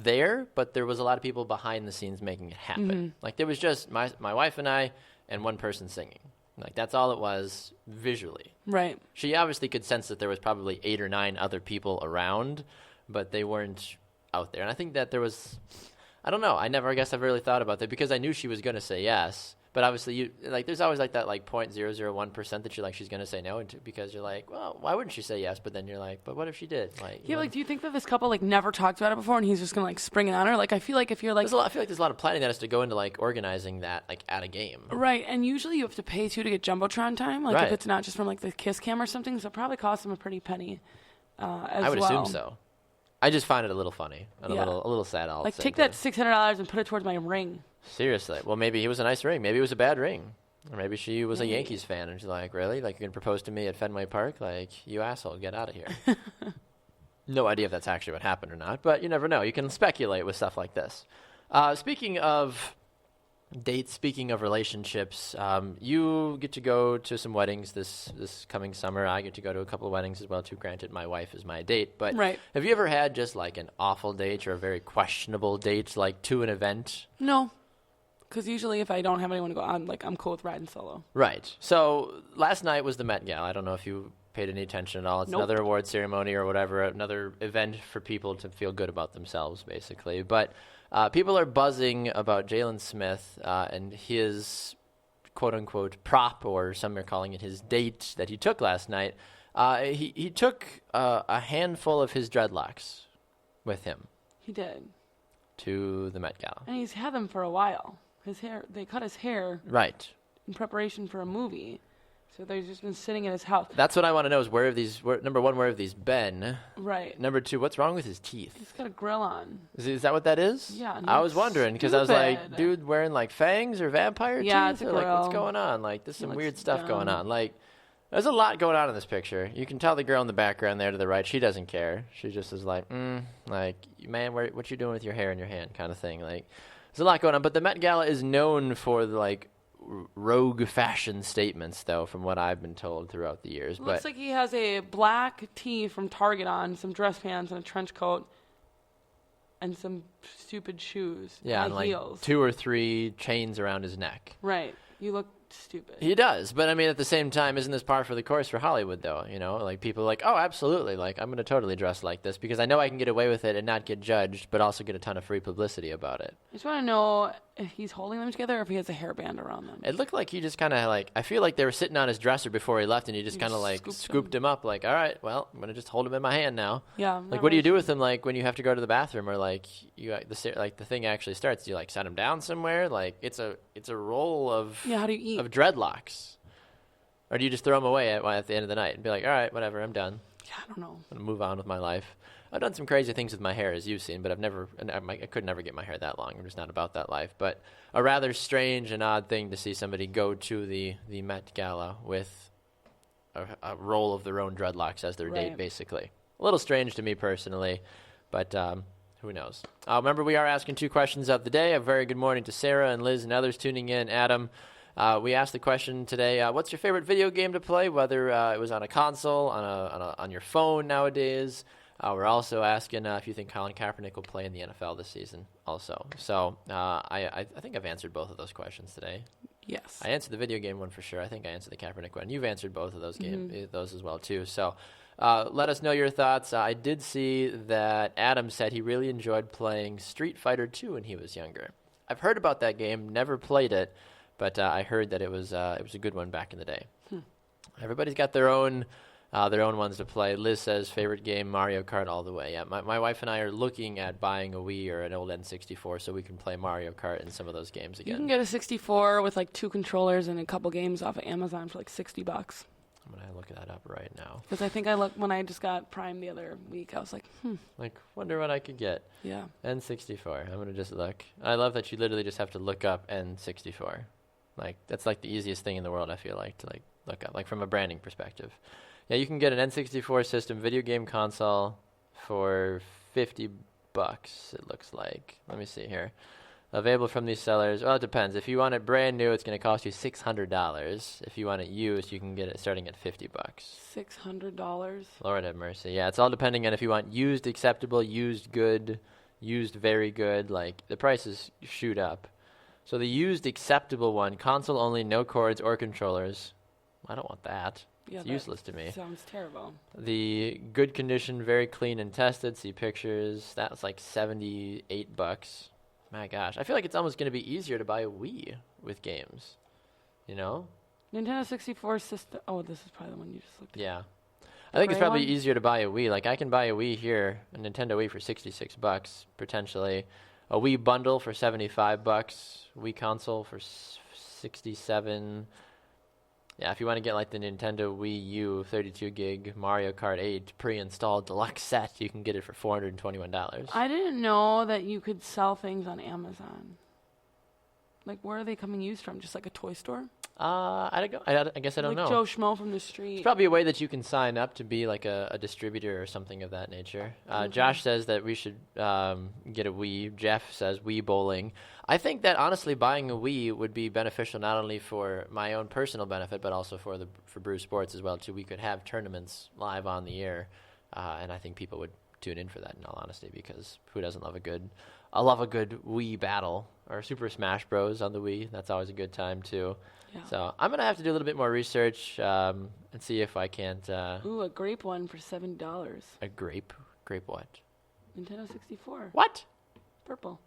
there, but there was a lot of people behind the scenes making it happen. Mm-hmm. Like, there was just my wife and I and one person singing. Like, that's all it was visually. Right. She obviously could sense that there was probably 8 or 9 other people around, but they weren't out there. And I think that there was, I don't know. I guess I've really thought about that because I knew she was going to say yes. But obviously, there's always like that 0.001% that you're like, she's going to say no into because you're like, well, why wouldn't she say yes? But then you're like, but what if she did? Like, do you think that this couple never talked about it before and he's just going to spring it on her? Like, I feel like if you're like, I feel like there's a lot of planning that has to go into organizing that at a game. Right. And usually you have to pay too to get Jumbotron time. Like, if it's not just from the Kiss Cam or something. So it probably costs them a pretty penny I would assume so. I just find it a little funny and a little sad. Take that $600 and put it towards my ring. Seriously. Well, maybe he was a nice ring. Maybe it was a bad ring. Or maybe she was a Yankees fan and she's like, really? Like, you're going to propose to me at Fenway Park? Like, you asshole, get out of here. No idea if that's actually what happened or not, but you never know. You can speculate with stuff like this. Speaking of dates, speaking of relationships, you get to go to some weddings this coming summer. I get to go to a couple of weddings as well, too. Granted, my wife is my date. But have you ever had just an awful date or a very questionable date, to an event? No. Because usually if I don't have anyone to go on, I'm cool with riding solo. Right. So last night was the Met Gala. I don't know if you paid any attention at all. It's another award ceremony or whatever, another event for people to feel good about themselves, basically. But people are buzzing about Jalen Smith and his quote-unquote prop, or some are calling it his date that he took last night. He took a handful of his dreadlocks with him. He did. To the Met Gala. And he's had them for a while. His hair, they cut his hair. Right. In preparation for a movie. So they've just been sitting in his house. That's what I want to know is number one, where have these been? Right. Number 2, what's wrong with his teeth? He's got a grill on. Is that what that is? Yeah. I was wondering because I was like, dude, wearing fangs or vampire teeth? Yeah, it's a grill. What's going on? There's some weird stuff going on. There's a lot going on in this picture. You can tell the girl in the background there to the right, she doesn't care. She just is man, what you doing with your hair in your hand kind of thing. There's a lot going on. But the Met Gala is known for the, rogue fashion statements, though, from what I've been told throughout the years. Looks like he has a black tee from Target on, some dress pants and a trench coat, and some stupid shoes. Yeah, and heels. 2 or 3 chains around his neck. Right. You look stupid. He does, but at the same time, isn't this par for the course for Hollywood, though? People are oh, absolutely, I'm going to totally dress like this because I know I can get away with it and not get judged, but also get a ton of free publicity about it. I just want to know if he's holding them together or if he has a hairband around them. It looked like he just kind of I feel like they were sitting on his dresser before he left, and he just kind of scooped him up, all right, well, I'm going to just hold him in my hand now. Yeah. What do you do with him, when you have to go to the bathroom or the thing actually starts? Do you set him down somewhere? It's a roll of how do you eat? Of dreadlocks. Or do you just throw them away at the end of the night and be like, all right, whatever, I'm done. Yeah, I don't know. I'm going to move on with my life. I've done some crazy things with my hair, as you've seen, but I could never get my hair that long. I'm just not about that life. But a rather strange and odd thing to see somebody go to the Met Gala with a roll of their own dreadlocks as their date, basically. A little strange to me personally, but who knows? Remember, we are asking 2 questions of the day. A very good morning to Sarah and Liz and others tuning in. Adam, we asked the question today, what's your favorite video game to play, whether it was on a console, on your phone nowadays. We're also asking if you think Colin Kaepernick will play in the NFL this season also. So I think I've answered both of those questions today. Yes. I answered the video game one for sure. I think I answered the Kaepernick one. You've answered both of those those as well, too. So let us know your thoughts. I did see that Adam said he really enjoyed playing Street Fighter 2 when he was younger. I've heard about that game, never played it, but I heard that it was a good one back in the day. Everybody's got their own ones to play. Liz says favorite game, Mario Kart all the way. Yeah, my wife and I are looking at buying a Wii or an old N64 so we can play Mario Kart in some of those games again. You can get a 64 with 2 controllers and a couple games off of Amazon for $60. I'm going to look that up right now. Because I think when I just got Prime the other week, I was like, wonder what I could get. Yeah. N64. I'm going to just look. I love that you literally just have to look up N64. That's the easiest thing in the world, I feel like, to look up, from a branding perspective. Yeah, you can get an N64 system video game console for $50, it looks like. Let me see here. Available from these sellers. Well, it depends. If you want it brand new, it's going to cost you $600. If you want it used, you can get it starting at $50. $600. Lord have mercy. Yeah, it's all depending on if you want used acceptable, used good, used very good. Like, the prices shoot up. So the used acceptable one, console only, no cords or controllers. I don't want that. Yeah, it's useless to me. Sounds terrible. The good condition, very clean and tested. See pictures. That was like $78. My gosh, I feel like it's almost going to be easier to buy a Wii with games, you know? Nintendo 64 system. Oh, this is probably the one you just looked at. Yeah. I think it's probably one? easier to buy a Wii. Like, I can buy a Wii here, a Nintendo Wii for $66, potentially. A Wii bundle for $75, Wii console for $67. Yeah, if you want to get like the Nintendo Wii U 32 gig Mario Kart 8 pre-installed deluxe set, you can get it for $421. I didn't know that you could sell things on Amazon. Like, where are they coming used from? Just like a toy store? I guess I don't know. Like Joe Schmo from the street. It's probably a way that you can sign up to be like a distributor or something of that nature. Josh says that we should get a Wii. Jeff says Wii bowling. I think that honestly buying a Wii would be beneficial not only for my own personal benefit, but also for Brew Sports as well too. We could have tournaments live on the air, and I think people would tune in for that in all honesty, because who doesn't love a good Wii battle, or Super Smash Bros on the Wii? That's always a good time too. Yeah. So I'm gonna have to do a little bit more research and see if I can't. Ooh, a grape one for $7. A grape what? Nintendo 64. What? Purple.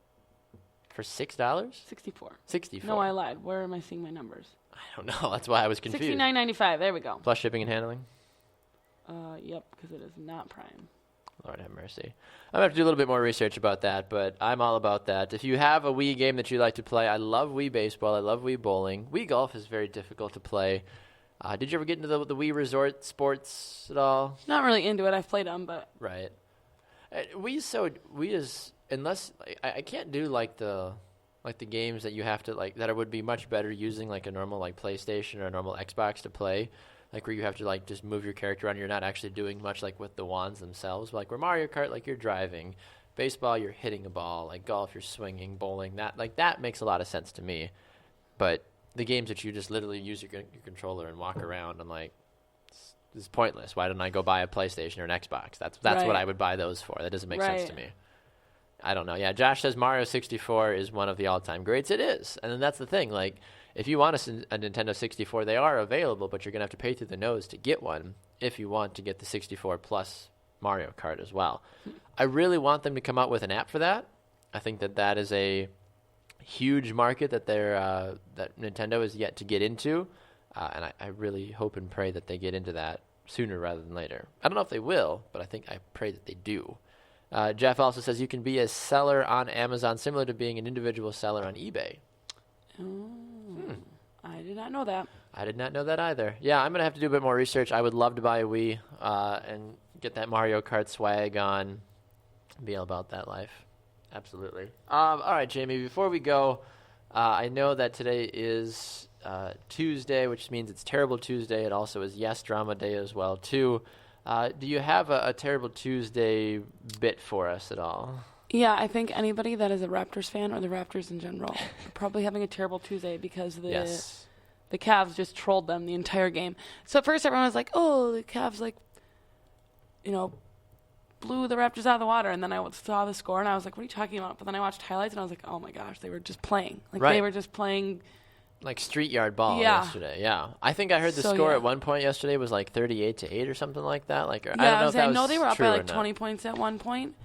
For $6? 64. 64. No, I lied. Where am I seeing my numbers? I don't know. That's why I was confused. $69.95. There we go. Plus shipping and handling. Yep, because it is not Prime. Lord have mercy. I'm going to have to do a little bit more research about that, but I'm all about that. If you have a Wii game that you like to play, I love Wii Baseball. I love Wii Bowling. Wii Golf is very difficult to play. Did you ever get into the Wii Resort sports at all? Not really into it. I've played them, but... Right. Wii is... Unless... I can't do like the games that you have to... that would be much better using like a normal like PlayStation or a normal Xbox to play. Like, where you have to, like, just move your character around. You're not actually doing much, like, with the wands themselves. Like, where Mario Kart, like, you're driving. Baseball, you're hitting a ball. Like, golf, you're swinging. Bowling, that makes a lot of sense to me. But the games that you just literally use your controller and walk around, I'm like, this is pointless. Why don't I go buy a PlayStation or an Xbox? That's right. what I would buy those for. That doesn't make right. sense to me. I don't know. Yeah, Josh says Mario 64 is one of the all-time greats. It is. And then that's the thing. Like, if you want a Nintendo 64, they are available, but you're going to have to pay through the nose to get one if you want to get the 64 plus Mario Kart as well. I really want them to come out with an app for that. I think that is a huge market that that Nintendo is yet to get into, and I really hope and pray that they get into that sooner rather than later. I don't know if they will, but I pray that they do. Jeff also says you can be a seller on Amazon, similar to being an individual seller on eBay. I did not know that. I did not know that either. Yeah, I'm going to have to do a bit more research. I would love to buy a Wii and get that Mario Kart swag on. Be all about that life. Absolutely. All right, Jaymee, before we go, I know that today is Tuesday, which means it's Terrible Tuesday. It also is Yes Drama Day as well, too. Do you have a Terrible Tuesday bit for us at all? Yeah, I think anybody that is a Raptors fan, or the Raptors in general, are probably having a terrible Tuesday because the Cavs just trolled them the entire game. So at first everyone was like, oh, the Cavs, blew the Raptors out of the water. And then I saw the score, and I was like, what are you talking about? But then I watched highlights, and I was like, oh, my gosh, they were just playing. They were just playing. Like street yard ball yesterday, yeah. I think I heard the score at one point yesterday was like 38-8 or something like that. I don't know if that was they were up true by or 20 points at one point.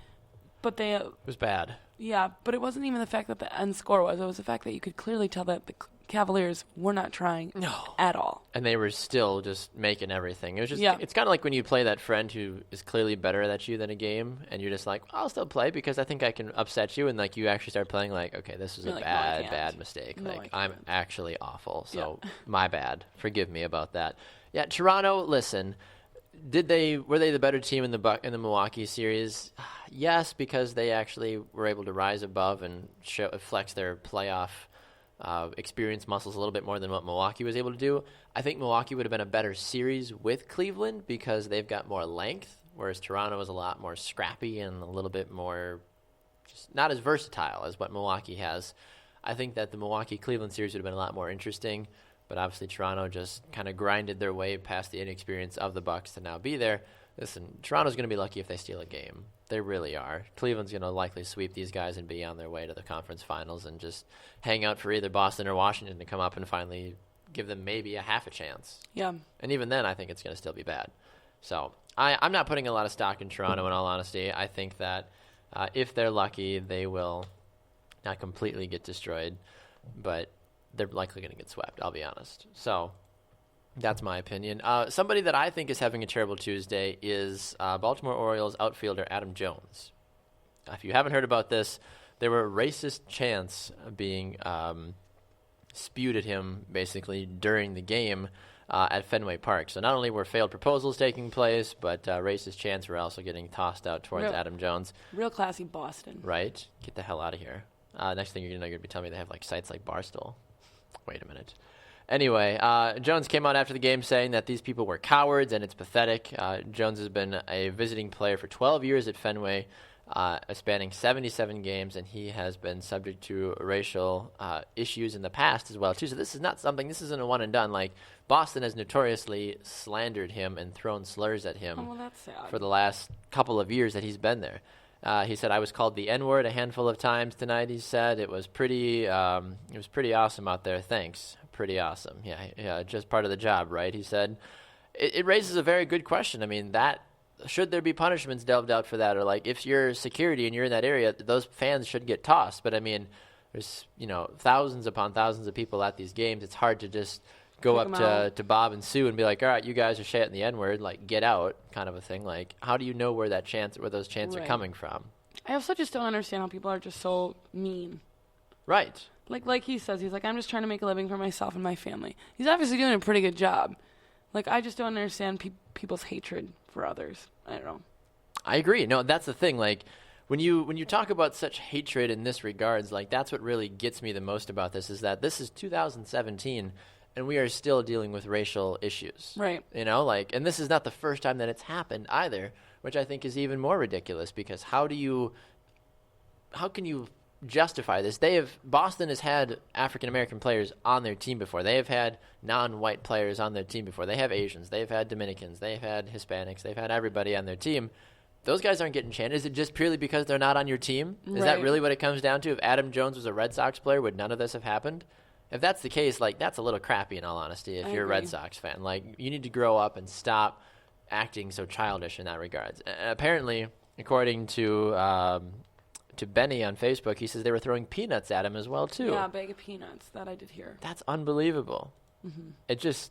But it was bad. Yeah, but it wasn't even the fact that the end score was. It was the fact that you could clearly tell that the Cavaliers were not trying at all. And they were still just making everything. It was just, yeah. It's kind of like when you play that friend who is clearly better at you than a game, and you're just like, I'll still play because I think I can upset you. And like you actually start playing like, okay, this is a bad mistake. I'm actually awful. So my bad. Forgive me about that. Yeah, Toronto, listen. Were they the better team in the Milwaukee series? Yes, because they actually were able to rise above and flex their playoff experience muscles a little bit more than what Milwaukee was able to do. I think Milwaukee would have been a better series with Cleveland because they've got more length, whereas Toronto is a lot more scrappy and a little bit more just not as versatile as what Milwaukee has. I think that the Milwaukee-Cleveland series would have been a lot more interesting, but obviously Toronto just kind of grinded their way past the inexperience of the Bucks to now be there. Listen, Toronto's going to be lucky if they steal a game. They really are. Cleveland's going to likely sweep these guys and be on their way to the conference finals and just hang out for either Boston or Washington to come up and finally give them maybe a half a chance. Yeah. And even then, I think it's going to still be bad. So I'm not putting a lot of stock in Toronto, in all honesty. I think that if they're lucky, they will not completely get destroyed, but they're likely going to get swept, I'll be honest. So that's my opinion. Somebody that I think is having a terrible Tuesday is Baltimore Orioles outfielder Adam Jones. If you haven't heard about this, there were racist chants being spewed at him basically during the game at Fenway Park. So not only were failed proposals taking place, but racist chants were also getting tossed out towards Adam Jones. Real classy Boston. Right? Get the hell out of here. Next thing you're going to be telling me they have like sites like Barstool. Wait a minute. Anyway, Jones came out after the game saying that these people were cowards and it's pathetic. Jones has been a visiting player for 12 years at Fenway, spanning 77 games, and he has been subject to racial issues in the past as well, too. So this isn't a one and done. Like, Boston has notoriously slandered him and thrown slurs at him for the last couple of years that he's been there. He said, I was called the N-word a handful of times tonight, he said. It was pretty awesome out there. Thanks. Pretty awesome. Yeah, just part of the job, right? He said, it raises a very good question. I mean, should there be punishments delved out for that? Or, like, if you're security and you're in that area, those fans should get tossed. But, I mean, there's, thousands upon thousands of people at these games. It's hard to just go up to Bob and Sue and be like, all right, you guys are shouting the N-word, like, get out, kind of a thing. Like, how do you know where those chants are coming from? I also just don't understand how people are just so mean. Right. Like he says, he's like, I'm just trying to make a living for myself and my family. He's obviously doing a pretty good job. Like, I just don't understand people's hatred for others. I don't know. I agree. No, that's the thing. Like, when you talk about such hatred in this regards, like, that's what really gets me the most about this, is that this is 2017, and we are still dealing with racial issues. Right. And this is not the first time that it's happened either, which I think is even more ridiculous, because how can you justify this? Boston has had African-American players on their team before. They have had non-white players on their team before. They have Asians. They've had Dominicans. They've had Hispanics. They've had everybody on their team. Those guys aren't getting chanted. Is it just purely because they're not on your team? Is that really what it comes down to? If Adam Jones was a Red Sox player, would none of this have happened? If that's the case, like, that's a little crappy, in all honesty, if you're a Red Sox fan. Like, you need to grow up and stop acting so childish in that regards. Apparently, according to Benny on Facebook, he says they were throwing peanuts at him as well, too. Yeah, a bag of peanuts. That I did hear. That's unbelievable. Mm-hmm.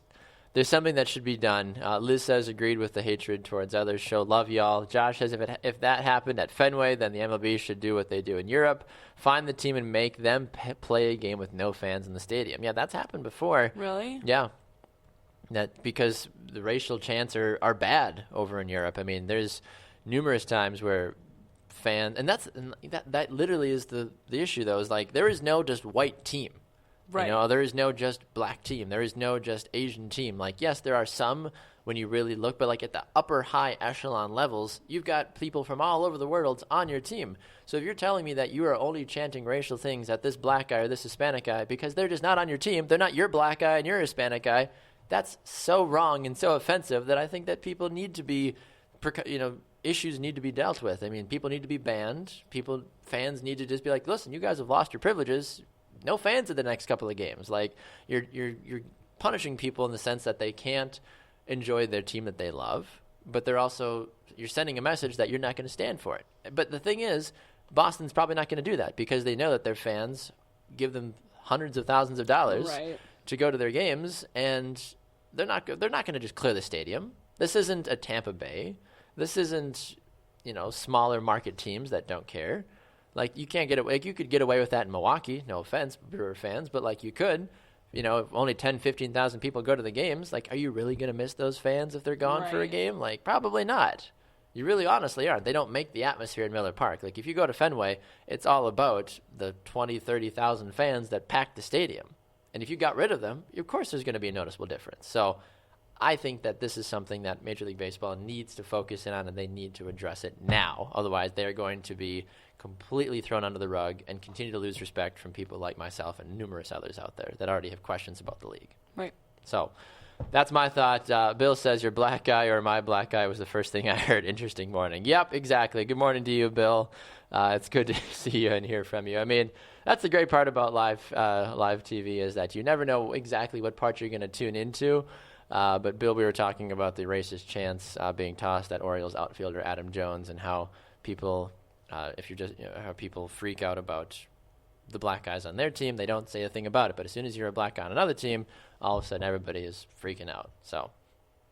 There's something that should be done. Liz says, agreed with the hatred towards others. Show love, y'all. Josh says, if that happened at Fenway, then the MLB should do what they do in Europe. Find the team and make them play a game with no fans in the stadium. Yeah, that's happened before. Really? Yeah. Because the racial chants are bad over in Europe. I mean, there's numerous times where that literally is the issue, though, is like, there is no just white team. Right. There is no just black team. There is no just Asian team. Like, yes, there are some when you really look, but like at the upper high echelon levels, you've got people from all over the world on your team. So if you're telling me that you are only chanting racial things at this black guy or this Hispanic guy because they're just not on your team, they're not your black guy and your Hispanic guy, that's so wrong and so offensive that I think that people need to be, issues need to be dealt with. I mean, people need to be banned. Fans need to just be like, listen, you guys have lost your privileges. No fans at the next couple of games. Like, you're punishing people in the sense that they can't enjoy their team that they love, but you're sending a message that you're not going to stand for it. But the thing is, Boston's probably not going to do that because they know that their fans give them hundreds of thousands of dollars to go to their games, and they're not going to just clear the stadium. This isn't a Tampa Bay. This isn't, smaller market teams that don't care. Like, you can't get away. Like, you could get away with that in Milwaukee. No offense, Brewer fans, but like, you could. If only 10, 15,000 people go to the games, like, are you really going to miss those fans if they're gone for a game? Like, probably not. You really honestly aren't. They don't make the atmosphere in Miller Park. Like, if you go to Fenway, it's all about the 20, 30,000 fans that pack the stadium. And if you got rid of them, of course there's going to be a noticeable difference. So I think that this is something that Major League Baseball needs to focus in on, and they need to address it now. Otherwise, they're going to be completely thrown under the rug and continue to lose respect from people like myself and numerous others out there that already have questions about the league. Right. So that's my thought. Bill says your black guy or my black guy was the first thing I heard. Interesting morning. Yep, exactly. Good morning to you, Bill. It's good to see you and hear from you. I mean, that's the great part about live TV is that you never know exactly what part you're going to tune into. But Bill, we were talking about the racist chants being tossed at Orioles outfielder Adam Jones and how people, how people freak out about the black guys on their team. They don't say a thing about it. But as soon as you're a black guy on another team, all of a sudden everybody is freaking out. So,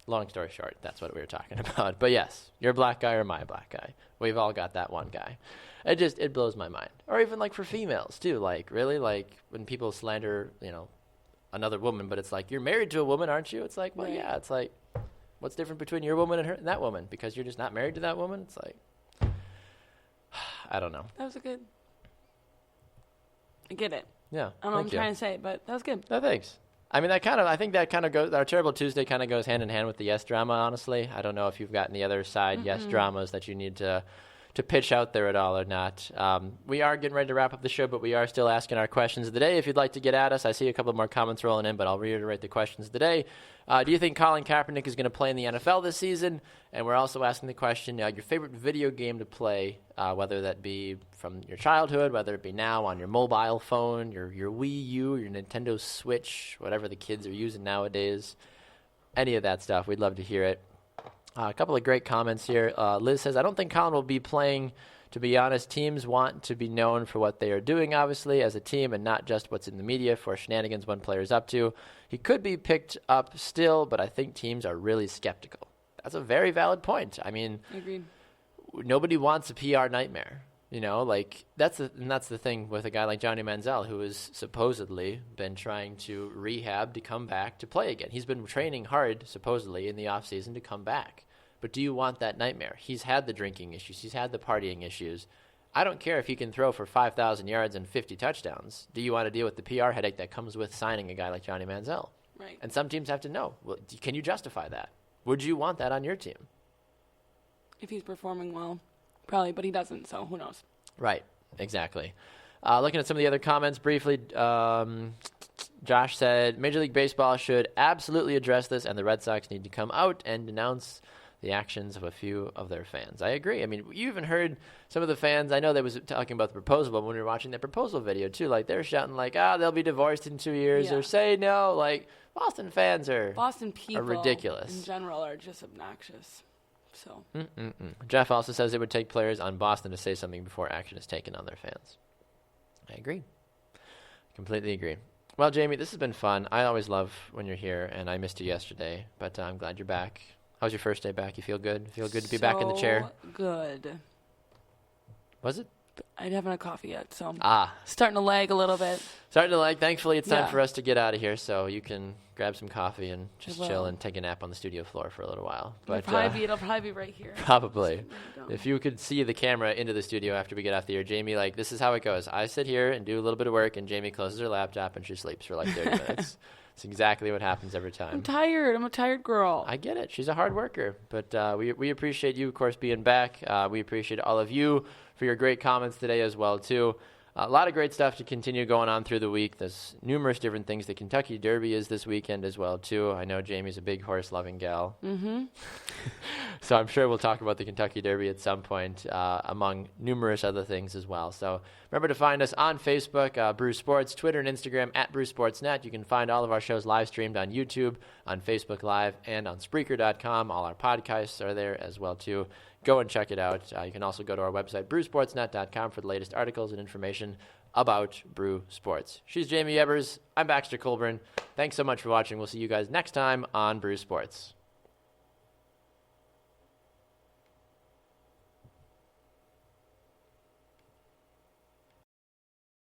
long story short, that's what we were talking about. But yes, you're a black guy or my black guy. We've all got that one guy. It blows my mind. Or even like for females too. Like really, like when people slander, another woman, but it's like, you're married to a woman, aren't you? It's like, well, yeah. It's like, what's different between your woman and that woman? Because you're just not married to that woman? It's like, I don't know. That was a good. I get it. Yeah. I don't know what I'm trying to say, but that was good. No, thanks. I mean, I think that kind of goes, our Terrible Tuesday kind of goes hand in hand with the Yes drama, honestly. I don't know if you've got any other side Yes dramas that you need to pitch out there at all or not. We are getting ready to wrap up the show, but we are still asking our questions of the day. If you'd like to get at us, I see a couple more comments rolling in, but I'll reiterate the questions of the day. Do you think Colin Kaepernick is going to play in the NFL this season? And we're also asking the question, your favorite video game to play, whether that be from your childhood, whether it be now on your mobile phone, your Wii U, your Nintendo Switch, whatever the kids are using nowadays. Any of that stuff, we'd love to hear it. A couple of great comments here. Liz says, I don't think Colin will be playing. To be honest, teams want to be known for what they are doing, obviously, as a team, and not just what's in the media for shenanigans one player is up to. He could be picked up still, but I think teams are really skeptical. That's a very valid point. I mean, agreed. Nobody wants a PR nightmare. That's the thing with a guy like Johnny Manziel, who has supposedly been trying to rehab to come back to play again. He's been training hard, supposedly, in the offseason to come back. But do you want that nightmare? He's had the drinking issues. He's had the partying issues. I don't care if he can throw for 5,000 yards and 50 touchdowns. Do you want to deal with the PR headache that comes with signing a guy like Johnny Manziel? Right. And some teams have to know. Well, can you justify that? Would you want that on your team? If he's performing well, probably, but he doesn't, so who knows? Right, exactly. Looking at some of the other comments briefly, Josh said, Major League Baseball should absolutely address this, and the Red Sox need to come out and denounce the actions of a few of their fans. I agree. I mean, you even heard some of the fans, I know they was talking about the proposal, but when we were watching that proposal video too, like they're shouting like, they'll be divorced in 2 years or say no. Like Boston fans are ridiculous. In general are just obnoxious. So Jeff also says it would take players on Boston to say something before action is taken on their fans. I agree. Completely agree. Well, Jaymee, this has been fun. I always love when you're here, and I missed you yesterday, but I'm glad you're back. How's your first day back? You feel good? Feel good to be back in the chair? Good. Was it? I haven't had coffee yet, so I'm starting to lag a little bit. Starting to lag. Thankfully, it's time for us to get out of here, so you can grab some coffee and just chill and take a nap on the studio floor for a little while. But it'll probably be right here. Probably. If you could see the camera into the studio after we get off the air, Jaymee, this is how it goes. I sit here and do a little bit of work, and Jaymee closes her laptop and she sleeps for 30 minutes. It's exactly what happens every time. I'm tired. I'm a tired girl. I get it. She's a hard worker. But we appreciate you, of course, being back. We appreciate all of you for your great comments today as well, too. A lot of great stuff to continue going on through the week. There's numerous different things. The Kentucky Derby is this weekend as well, too. I know Jamie's a big horse-loving gal. Mm-hmm. So I'm sure we'll talk about the Kentucky Derby at some point, among numerous other things as well. So remember to find us on Facebook, Brew Sports, Twitter and Instagram, @BrewSportsNet. You can find all of our shows live streamed on YouTube, on Facebook Live, and on Spreaker.com. All our podcasts are there as well, too. Go and check it out. You can also go to our website, brewsportsnet.com, for the latest articles and information about Brew Sports. She's Jaymee Evers. I'm Baxter Colburn. Thanks so much for watching. We'll see you guys next time on Brew Sports.